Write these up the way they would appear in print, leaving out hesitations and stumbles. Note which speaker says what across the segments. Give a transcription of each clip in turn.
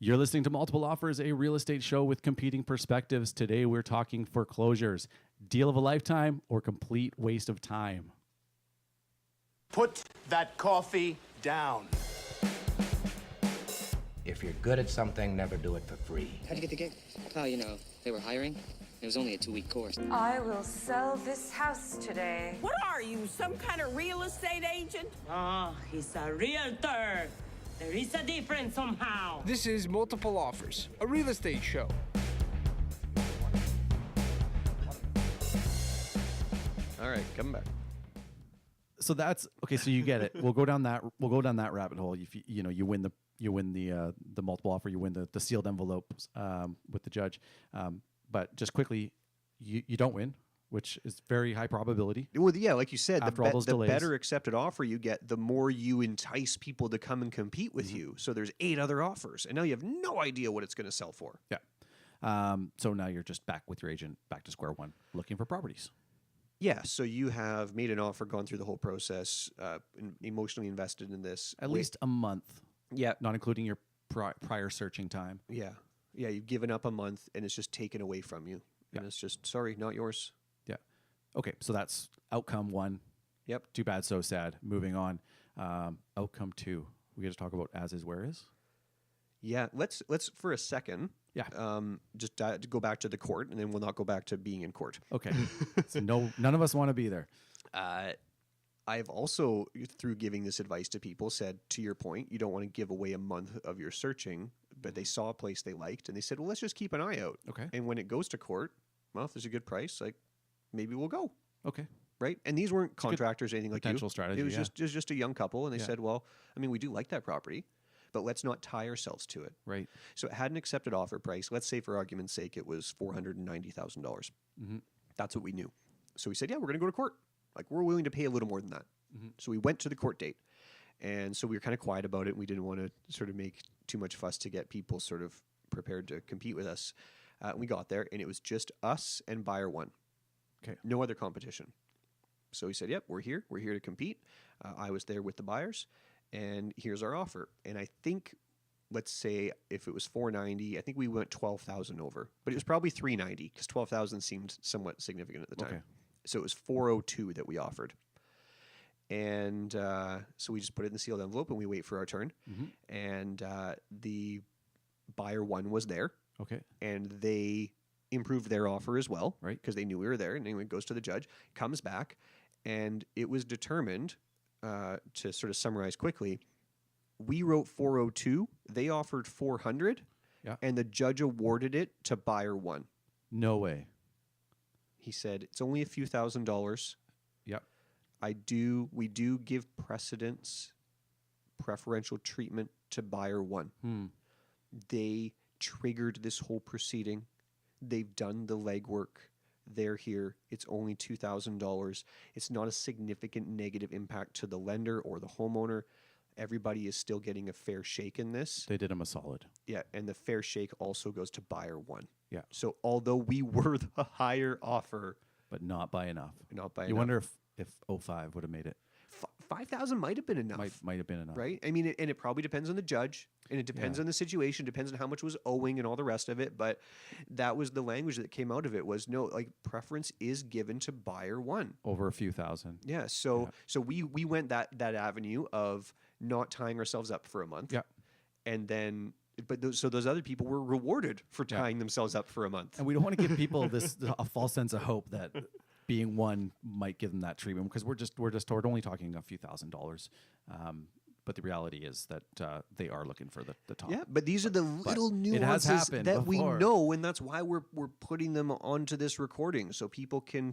Speaker 1: You're listening to Multiple Offers, a real estate show with competing perspectives. Today we're talking foreclosures. Deal of a lifetime or complete waste of time?
Speaker 2: Put that coffee down.
Speaker 3: If you're good at something, never do it for free.
Speaker 4: How'd you get the gig? Oh, you know, they were hiring. It was only a 2-week course.
Speaker 5: I will sell this house today.
Speaker 6: What are you, some kind of real estate agent?
Speaker 7: Oh, he's a realtor. There is a difference somehow.
Speaker 8: This is Multiple Offers, a real estate show.
Speaker 9: All right, come back.
Speaker 1: So that's okay. So you get it. We'll go down that rabbit hole. If you win the multiple offer, you win the sealed envelopes with the judge. But just quickly, you don't win, which is very high probability.
Speaker 9: Well, yeah, like you said,
Speaker 1: After all those
Speaker 9: the
Speaker 1: delays.
Speaker 9: better accepted offer you get, the more you entice people to come and compete with you. So there's 8 other offers, and now you have no idea what it's going to sell for.
Speaker 1: Yeah. So now you're just back with your agent, back to square one, looking for properties.
Speaker 9: Yeah, so you have made an offer, gone through the whole process, emotionally invested in this.
Speaker 1: At least a month.
Speaker 9: Yeah.
Speaker 1: Not including your prior searching time.
Speaker 9: Yeah. Yeah, you've given up a month, and it's just taken away from you. And it's just, sorry, not yours.
Speaker 1: Yeah. Okay, so that's outcome 1.
Speaker 9: Yep.
Speaker 1: Too bad, so sad. Moving on. Outcome 2. We got to talk about as is, where is.
Speaker 9: Yeah, let's for a second.
Speaker 1: Yeah.
Speaker 9: Just go back to the court, and then we'll not go back to being in court.
Speaker 1: Okay. So none of us want to be there.
Speaker 9: I've also, through giving this advice to people, said, to your point, you don't want to give away a month of your searching, but they saw a place they liked, and they said, well, let's just keep an eye out.
Speaker 1: Okay.
Speaker 9: And when it goes to court, well, if there's a good price, like, maybe we'll go.
Speaker 1: Okay.
Speaker 9: Right? And these weren't contractors or anything like
Speaker 1: potential strategy,
Speaker 9: It was
Speaker 1: yeah.
Speaker 9: just a young couple, and they said, well, I mean, we do like that property, but let's not tie ourselves to it.
Speaker 1: Right.
Speaker 9: So it had an accepted offer price. Let's say, for argument's sake, it was $490,000.
Speaker 1: Mm-hmm.
Speaker 9: That's what we knew. So we said, yeah, we're going to go to court. Like, we're willing to pay a little more than that.
Speaker 1: Mm-hmm.
Speaker 9: So we went to the court date. And so we were kind of quiet about it. We didn't want to sort of make too much fuss to get people sort of prepared to compete with us. We got there, and it was just us and buyer 1.
Speaker 1: Okay.
Speaker 9: No other competition. So we said, yep, we're here. We're here to compete. I was there with the buyers, and here's our offer. And I think, let's say if it was $490, I think we went $12,000 over. But it was probably $390 because $12,000 seemed somewhat significant at the time.
Speaker 1: Okay.
Speaker 9: So it was $402 that we offered. And so we just put it in the sealed envelope, and we wait for our turn.
Speaker 1: Mm-hmm.
Speaker 9: And the buyer 1 was there.
Speaker 1: Okay.
Speaker 9: And they improved their offer as well.
Speaker 1: Right.
Speaker 9: Because they knew we were there. And anyway, it goes to the judge, comes back, and it was determined, to sort of summarize quickly, we wrote 402, they offered 400,
Speaker 1: Yeah.
Speaker 9: and the judge awarded it to buyer 1.
Speaker 1: No way.
Speaker 9: He said, it's only a few $1,000s.
Speaker 1: Yep.
Speaker 9: We do give preferential treatment to buyer 1. They triggered this whole proceeding. They've done the legwork. They're here. It's only $2,000. It's not a significant negative impact to the lender or the homeowner. Everybody is still getting a fair shake in this.
Speaker 1: They did him a solid.
Speaker 9: Yeah, and the fair shake also goes to buyer 1.
Speaker 1: Yeah.
Speaker 9: So although we were the higher offer,
Speaker 1: But not by enough.
Speaker 9: not by
Speaker 1: You
Speaker 9: enough.
Speaker 1: wonder if 05 would have made it.
Speaker 9: 5,000 might have been enough.
Speaker 1: Might have been enough.
Speaker 9: Right? I mean, and it probably depends on the judge, and it depends on the situation, depends on how much was owing and all the rest of it. But that was the language that came out of it was, no, like, preference is given to buyer 1.
Speaker 1: Over a few thousand.
Speaker 9: Yeah. So we went that avenue of not tying ourselves up for a month.
Speaker 1: Yeah.
Speaker 9: And then, but those other people were rewarded for tying themselves up for a month.
Speaker 1: And we don't want to give people a false sense of hope that being 1 might give them that treatment, because we're only talking a few $1,000s. But the reality is that they are looking for the top.
Speaker 9: Yeah, but these are the little nuances that we know, and that's why we're putting them onto this recording so people can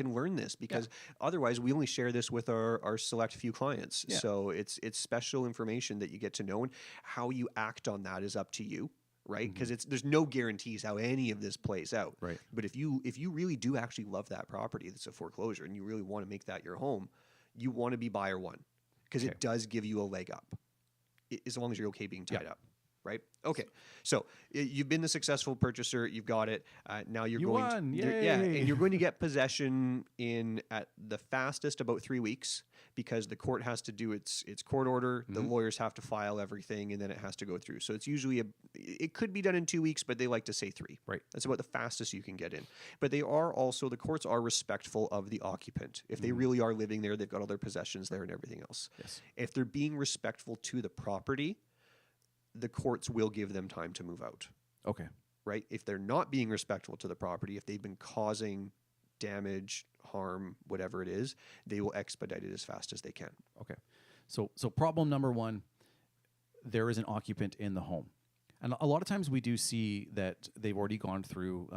Speaker 9: learn this, because otherwise we only share this with our select few clients.
Speaker 1: Yeah.
Speaker 9: So it's special information that you get to know, and how you act on that is up to you. Right, because there's no guarantees how any of this plays out.
Speaker 1: Right.
Speaker 9: But if you really do actually love that property that's a foreclosure, and you really want to make that your home, you want to be buyer 1, because it does give you a leg up, as long as you're okay being tied up. right? Okay, so you've been the successful purchaser, you've got it. Now you're going
Speaker 1: won.
Speaker 9: to,
Speaker 1: Yay.
Speaker 9: yeah, and you're going to get possession in at the fastest about 3 weeks, because the court has to do its court order, the lawyers have to file everything, and then it has to go through. So it's usually it could be done in 2 weeks, but they like to say 3.
Speaker 1: Right.
Speaker 9: That's about the fastest you can get in. But they are also, the courts are respectful of the occupant. If they really are living there, they've got all their possessions there and everything else.
Speaker 1: Yes.
Speaker 9: If they're being respectful to the property, the courts will give them time to move out,
Speaker 1: Okay.
Speaker 9: right? If they're not being respectful to the property, if they've been causing damage, harm, whatever it is, they will expedite it as fast as they can.
Speaker 1: Okay. So problem number 1, there is an occupant in the home. And a lot of times we do see that they've already gone through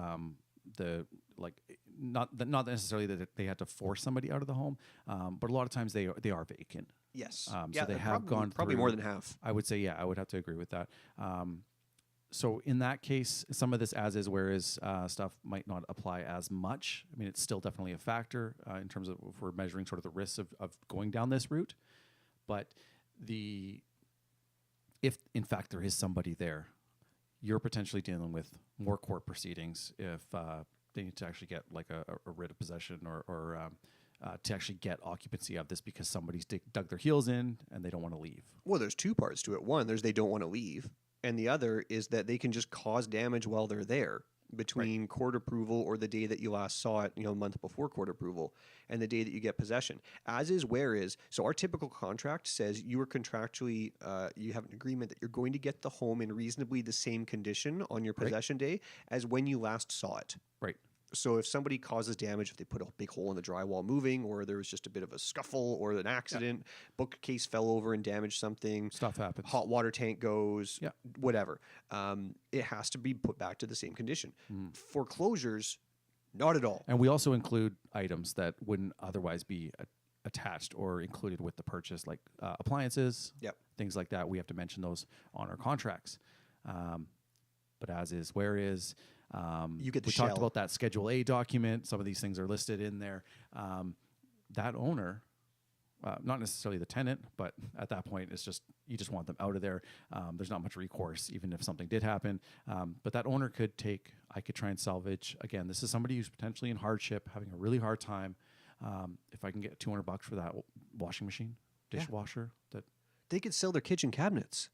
Speaker 1: not necessarily that they had to force somebody out of the home, but a lot of times they are vacant.
Speaker 9: Yes.
Speaker 1: So they have gone
Speaker 9: probably
Speaker 1: through,
Speaker 9: more than half.
Speaker 1: I would say, yeah, I would have to agree with that. So in that case, some of this as is, where is stuff might not apply as much. I mean, it's still definitely a factor in terms of if we're measuring sort of the risks of going down this route. But if in fact there is somebody there, you're potentially dealing with more court proceedings if they need to actually get like a writ of possession or to actually get occupancy of this because somebody's dug their heels in and they don't want to leave.
Speaker 9: Well, there's 2 parts to it. One, there's they don't want to leave. And the other is that they can just cause damage while they're there between court approval or the day that you last saw it, a month before court approval, and the day that you get possession. As is, where is. So our typical contract says you are contractually, you have an agreement that you're going to get the home in reasonably the same condition on your possession day as when you last saw it.
Speaker 1: Right.
Speaker 9: So if somebody causes damage, if they put a big hole in the drywall moving, or there was just a bit of a scuffle or an accident, bookcase fell over and damaged something,
Speaker 1: Stuff happens.
Speaker 9: hot water tank goes,
Speaker 1: Yeah.
Speaker 9: whatever, it has to be put back to the same condition. Foreclosures, not at all.
Speaker 1: And we also include items that wouldn't otherwise be attached or included with the purchase, like appliances,
Speaker 9: Yep.
Speaker 1: things like that. We have to mention those on our contracts. But as is, where is.
Speaker 9: You get the
Speaker 1: we
Speaker 9: shell.
Speaker 1: talked about that Schedule A document. Some of these things are listed in there. That owner, not necessarily the tenant, but at that point, it's just you just want them out of there. There's not much recourse, even if something did happen. But that owner I could try and salvage. Again, this is somebody who's potentially in hardship, having a really hard time. If I can get $200 for that washing machine, dishwasher, that
Speaker 9: They could sell their kitchen cabinets.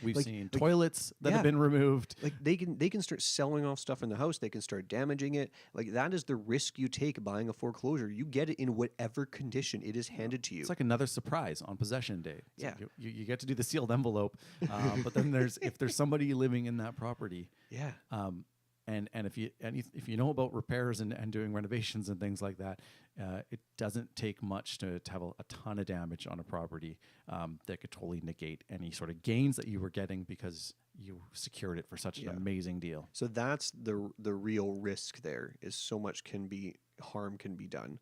Speaker 1: we've
Speaker 9: Like-
Speaker 1: seen
Speaker 9: like-
Speaker 1: toilets that have
Speaker 9: yeah.
Speaker 1: been removed.
Speaker 9: Like they can start selling off stuff in the house. They can start damaging it. Like that is the risk you take buying a foreclosure. You get it in whatever condition it is handed to you.
Speaker 1: It's like another surprise on possession day. It's
Speaker 9: Yeah.
Speaker 1: like you get to do the sealed envelope, but then if there's somebody living in that property,
Speaker 9: yeah.
Speaker 1: and if you know about repairs and doing renovations and things like that, it doesn't take much to have a ton of damage on a property that could totally negate any sort of gains that you were getting because you secured it for such an amazing deal.
Speaker 9: So that's the real risk. There is so much harm can be done.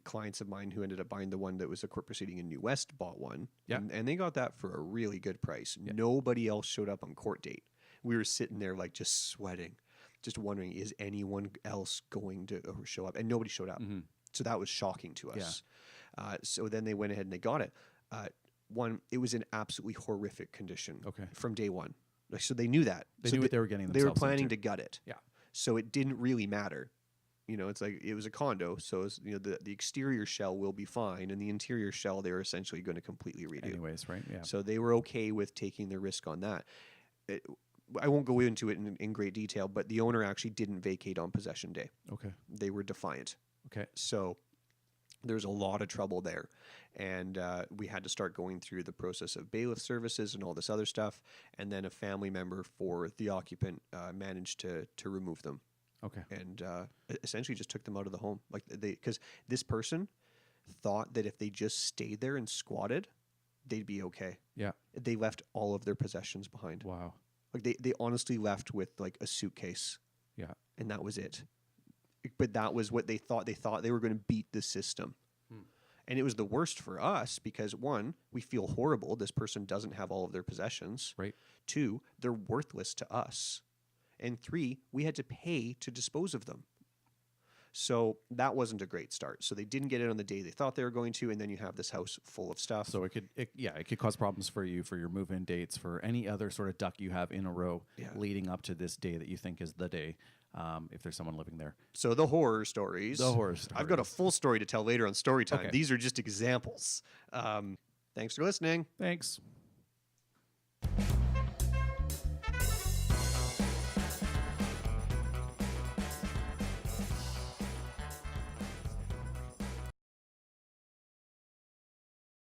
Speaker 9: Clients of mine who ended up buying the one that was a court proceeding in New West bought one, and they got that for a really good price. Yeah. Nobody else showed up on court date. We were sitting there like just sweating, just wondering, is anyone else going to show up? And nobody showed up. Mm-hmm. So that was shocking to us. Yeah. So then they went ahead and they got it. It was in absolutely horrific condition from day one. So they knew that.
Speaker 1: They knew what they were getting themselves
Speaker 9: They were planning
Speaker 1: into.
Speaker 9: to gut it.
Speaker 1: Yeah.
Speaker 9: So it didn't really matter. It's like it was a condo. So it's, the exterior shell will be fine. And the interior shell, they were essentially going to completely redo.
Speaker 1: Anyways, right? Yeah.
Speaker 9: So they were okay with taking the risk on that. I won't go into it in great detail, but the owner actually didn't vacate on possession day.
Speaker 1: Okay.
Speaker 9: They were defiant.
Speaker 1: Okay.
Speaker 9: So there's a lot of trouble there. And we had to start going through the process of bailiff services and all this other stuff. And then a family member for the occupant managed to remove them.
Speaker 1: Okay.
Speaker 9: And essentially just took them out of the home. Because this person thought that if they just stayed there and squatted, they'd be okay.
Speaker 1: Yeah.
Speaker 9: They left all of their possessions behind.
Speaker 1: Wow.
Speaker 9: Like they honestly left with like a suitcase.
Speaker 1: Yeah.
Speaker 9: And that was it. But that was what they thought. They thought they were going to beat the system. And it was the worst for us because 1, we feel horrible. This person doesn't have all of their possessions.
Speaker 1: Right.
Speaker 9: 2, they're worthless to us. And 3, we had to pay to dispose of them. So that wasn't a great start. So they didn't get it on the day they thought they were going to, and then you have this house full of stuff.
Speaker 1: So it could cause problems for you for your move-in dates, for any other sort of duck you have in a row leading up to this day that you think is the day. If there's someone living there.
Speaker 9: So the horror stories.
Speaker 1: The horror stories.
Speaker 9: I've got a full story to tell later on Storytime.
Speaker 1: Okay.
Speaker 9: These are just examples. Thanks for listening.
Speaker 1: Thanks.